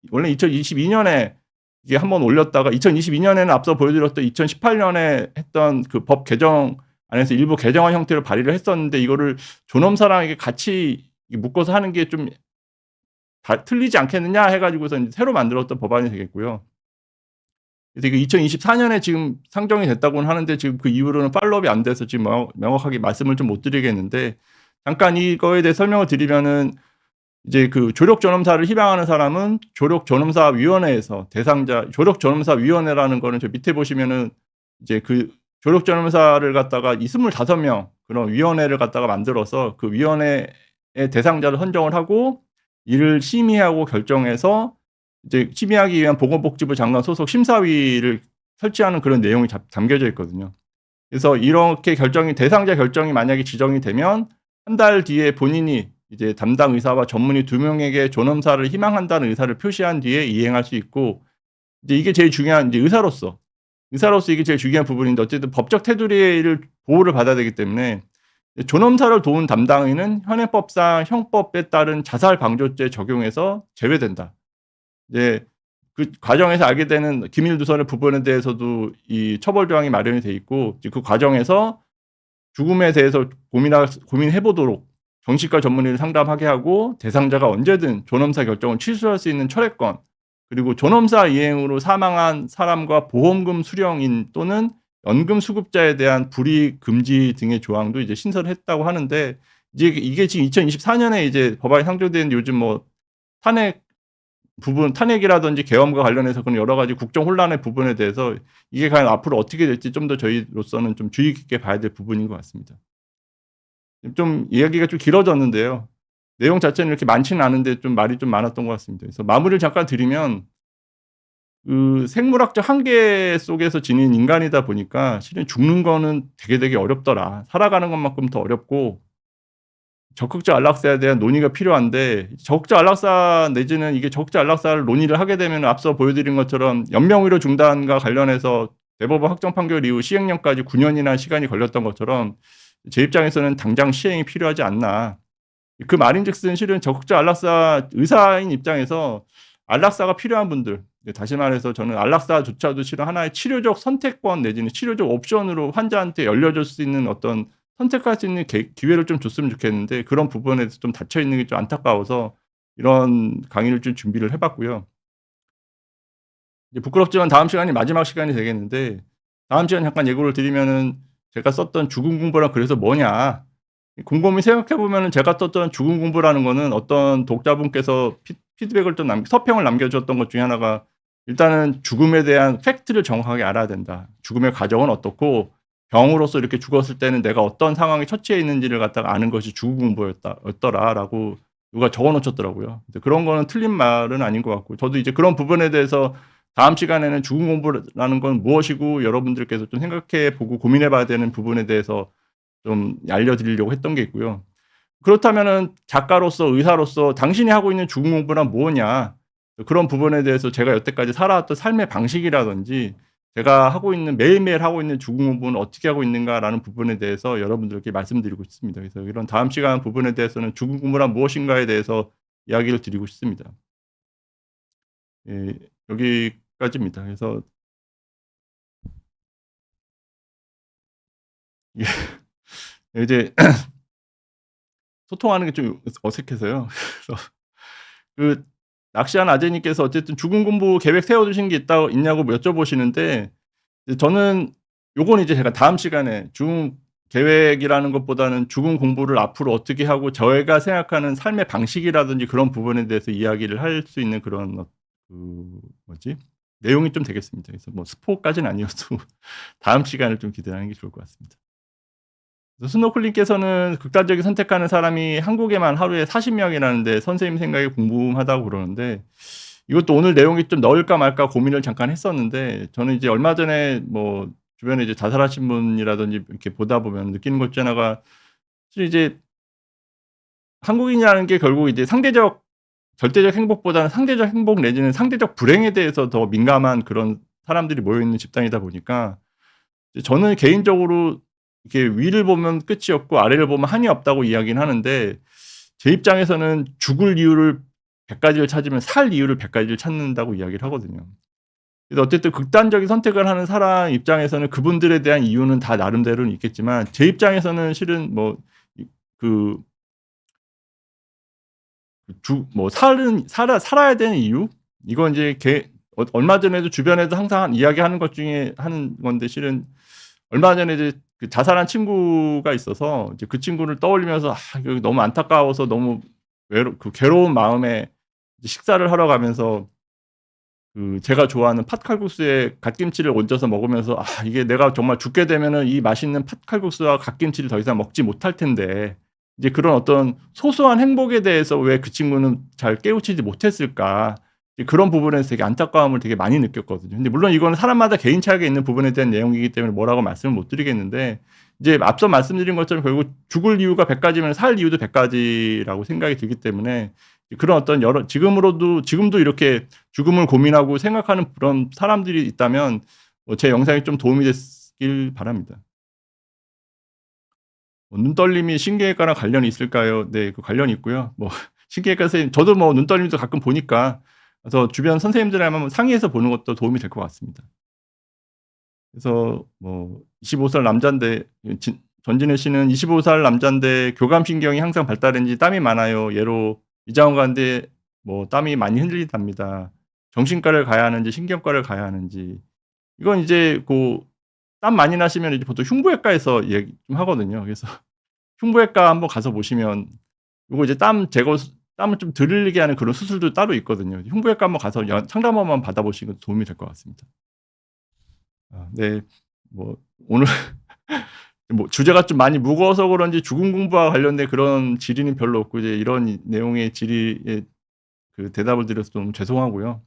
원래 2022 년에 이게 한번 올렸다가 2022 년에는 앞서 보여드렸던 2018 년에 했던 그 법 개정 안에서 일부 개정안 형태로 발의를 했었는데 이거를 존엄사랑 이게 같이 묶어서 하는 게 좀 틀리지 않겠느냐 해 가지고서 인제 새로 만들었던 법안이 되겠고요. 그래서 이게 2024 년에 지금 상정이 됐다고는 하는데 지금 그 이후로는 팔로우업이 안 돼서 지금 명확하게 말씀을 좀 못 드리겠는데 잠깐 이거에 대해 설명을 드리면은 이제 그 조력 존엄사를 희망하는 사람은 조력 존엄사 위원회에서 조력 존엄사 위원회라는 거는 저 밑에 보시면은 이제 그 조력 존엄사를 갖다가 이 25명 그런 위원회를 갖다가 만들어서 그 위원회의 대상자를 선정을 하고 이를 심의하고 결정해서 이제 심의하기 위한 보건복지부 장관 소속 심사위를 설치하는 그런 내용이 담겨져 있거든요. 그래서 이렇게 대상자 결정이 만약에 지정이 되면 한 달 뒤에 본인이 이제 담당 의사와 전문의 2명에게 존엄사를 희망한다는 의사를 표시한 뒤에 이행할 수 있고 이제 이게 제일 중요한 이제 의사로서 이게 제일 중요한 부분인데 어쨌든 법적 테두리를 보호를 받아야 되기 때문에 존엄사를 도운 담당의는 현행법상 형법에 따른 자살 방조죄 적용에서 제외된다. 이제 그 과정에서 알게 되는 기밀 누설의 부분에 대해서도 이 처벌 조항이 마련이 돼 있고 이제 그 과정에서 죽음에 대해서 고민해 보도록 정신과 전문의를 상담하게 하고 대상자가 언제든 존엄사 결정을 취소할 수 있는 철회권 그리고 존엄사 이행으로 사망한 사람과 보험금 수령인 또는 연금 수급자에 대한 불이익 금지 등의 조항도 이제 신설을 했다고 하는데 이제 이게 지금 2024 년에 이제 법안이 상정된 요즘 탄핵 부분 탄핵이라든지 계엄과 관련해서 그런 여러 가지 국정 혼란의 부분에 대해서 이게 과연 앞으로 어떻게 될지 좀 더 저희로서는 좀 주의 깊게 봐야 될 부분인 것 같습니다. 좀 이야기가 좀 길어졌는데요. 내용 자체는 이렇게 많지는 않은데 좀 말이 좀 많았던 것 같습니다. 그래서 마무리를 잠깐 드리면 그 생물학적 한계 속에서 지닌 인간이다 보니까 실은 죽는 거는 되게 어렵더라. 살아가는 것만큼 더 어렵고 적극적 안락사에 대한 논의가 필요한데 적극적 안락사 내지는 이게 적극적 안락사를 논의를 하게 되면 앞서 보여드린 것처럼 연명의료 중단과 관련해서 대법원 확정 판결 이후 시행령까지 9년이나 시간이 걸렸던 것처럼 제 입장에서는 당장 시행이 필요하지 않나. 그 말인즉슨 실은 적극적 안락사 의사인 입장에서 안락사가 필요한 분들, 다시 말해서 저는 안락사조차도 실은 하나의 치료적 선택권 내지는 치료적 옵션으로 환자한테 열려줄 수 있는 어떤 선택할 수 있는 기회를 좀 줬으면 좋겠는데 그런 부분에 대해서 좀 닫혀 있는 게 좀 안타까워서 이런 강의를 좀 준비를 해 봤고요. 이제 부끄럽지만 다음 시간이 마지막 시간이 되겠는데 다음 시간 잠깐 예고를 드리면은 제가 썼던 죽음 공부란 그래서 뭐냐. 곰곰이 생각해 보면은 제가 썼던 죽음 공부라는 거는 어떤 독자분께서 피드백을 좀 서평을 남겨 주셨던 것 중에 하나가 일단은 죽음에 대한 팩트를 정확하게 알아야 된다. 죽음의 과정은 어떻고 병으로서 이렇게 죽었을 때는 내가 어떤 상황에 처치해 있는지를 갖다가 아는 것이 죽음 공부였더라라고 누가 적어 놓으셨더라고요. 근데 그런 거는 틀린 말은 아닌 것 같고 저도 이제 그런 부분에 대해서 다음 시간에는 죽음 공부라는 건 무엇이고 여러분들께서 좀 생각해 보고 고민해 봐야 되는 부분에 대해서 좀 알려드리려고 했던 게 있고요. 그렇다면은 작가로서 의사로서 당신이 하고 있는 죽음 공부란 뭐냐? 그런 부분에 대해서 제가 여태까지 살아왔던 삶의 방식이라든지 제가 하고 있는 매일매일 하고 있는 죽음 공부는 어떻게 하고 있는가라는 부분에 대해서 여러분들께 말씀드리고 싶습니다. 그래서 이런 다음 시간 부분에 대해서는 죽음 공부란 무엇인가에 대해서 이야기를 드리고 싶습니다. 예, 여기까지입니다. 그래서 예, 이제 소통하는 게 좀 어색해서요. 그래서 그 낚시한 아재님께서 어쨌든 죽음 공부 계획 세워 두신 게 있냐고 여쭤보시는데 이제 저는 요거는 이제 제가 다음 시간에 죽음 계획이라는 것보다는 죽음 공부를 앞으로 어떻게 하고 저희가 생각하는 삶의 방식이라든지 그런 부분에 대해서 이야기를 할 수 있는 그런 뭐지? 내용이 좀 되겠습니다. 그래서 뭐 스포까지는 아니어도 다음 시간을 좀 기대하는 게 좋을 것 같습니다. 스노클님께서는 극단적인 선택하는 사람이 한국에만 하루에 40 명이라는데 선생님 생각이 궁금하다고 그러는데 이것도 오늘 내용이 좀 넣을까 말까 고민을 잠깐 했었는데 저는 이제 얼마 전에 뭐 주변에 이제 자살하신 분이라든지 이렇게 보다 보면 느끼는 것 중에 하나가 사실 이제 한국인이라는 게 결국 이제 절대적 행복보다는 상대적 행복 내지는 상대적 불행에 대해서 더 민감한 그런 사람들이 모여 있는 집단이다 보니까 이제 저는 개인적으로 이렇게 위를 보면 끝이 없고 아래를 보면 한이 없다고 이야기는 하는데 제 입장에서는 죽을 이유를 100 가지를 찾으면 살 이유를 100 가지를 찾는다고 이야기를 하거든요. 그래서 어쨌든 극단적인 선택을 하는 사람 입장에서는 그분들에 대한 이유는 다 나름대로는 있겠지만 제 입장에서는 실은 뭐 이 그 살아야 되는 이유? 이건 이제 얼마 전에도 주변에도 항상 이야기하는 것 중에 하는 건데 실은 얼마 전에 이제 그 자살한 친구가 있어서 이제 그 친구를 떠올리면서 이거 너무 안타까워서 너무 괴로운 마음에 이제 식사를 하러 가면서 제가 좋아하는 팥칼국수에 갓김치를 얹어서 먹으면서 '이게 내가 정말 죽게 되면은 이 맛있는 팥칼국수와 갓김치를 더 이상 먹지 못할 텐데.' 이제 그런 어떤 소소한 행복에 대해서 '왜 그 친구는 잘 깨우치지 못했을까.' 이제 그런 부분에서 되게 안타까움을 되게 많이 느꼈거든요. 근데 물론 이거는 사람마다 개인차가 있는 부분에 대한 내용이기 때문에 뭐라고 말씀을 못 드리겠는데 이제 앞서 말씀드린 것처럼 결국 죽을 이유가 100 가지면 살 이유도 100 가지라고 생각이 들기 때문에 그런 어떤 지금도 이렇게 죽음을 고민하고 생각하는 그런 사람들이 있다면 제 영상이 좀 도움이 됐길 바랍니다. 눈떨림이 신경외과랑 관련이 있을까요? 네. 그 관련이 있고요. 뭐 신경외과 선생님 저도 뭐 눈떨림도 가끔 보니까 그래서 주변 선생님들이랑 한번 상의해서 보는 것도 도움이 될 것 같습니다. 그래서 뭐 25살 남잔데 전진혜 씨는 25살 남잔데 교감신경이 항상 발달했는지 땀이 많아요. 예로 이장원 가는데 뭐 땀이 많이 흘린답니다. 정신과를 가야 하는지 신경과를 가야 하는지. 이건 이제 땀 많이 나시면 이제 보통 흉부외과에서 얘기 좀 하거든요. 그래서 흉부외과 한번 가서 보시면 요거 이제 땀을 좀 덜 흘리게 하는 그런 수술도 따로 있거든요. 흉부외과 한번 가서 상담 한번 받아보시는 것도 도움이 될 것 같습니다. 네. 뭐 오늘 뭐 주제가 좀 많이 무거워서 그런지 죽음 공부와 관련된 그런 질의는 별로 없고 이제 이런 내용의 질의에 그 대답을 드려서 좀 죄송하고요.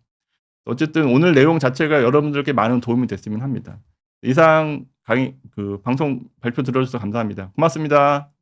어쨌든 오늘 내용 자체가 여러분들께 많은 도움이 됐으면 합니다. 이상 강의 그 방송 발표 들어 주셔서 감사합니다. 고맙습니다.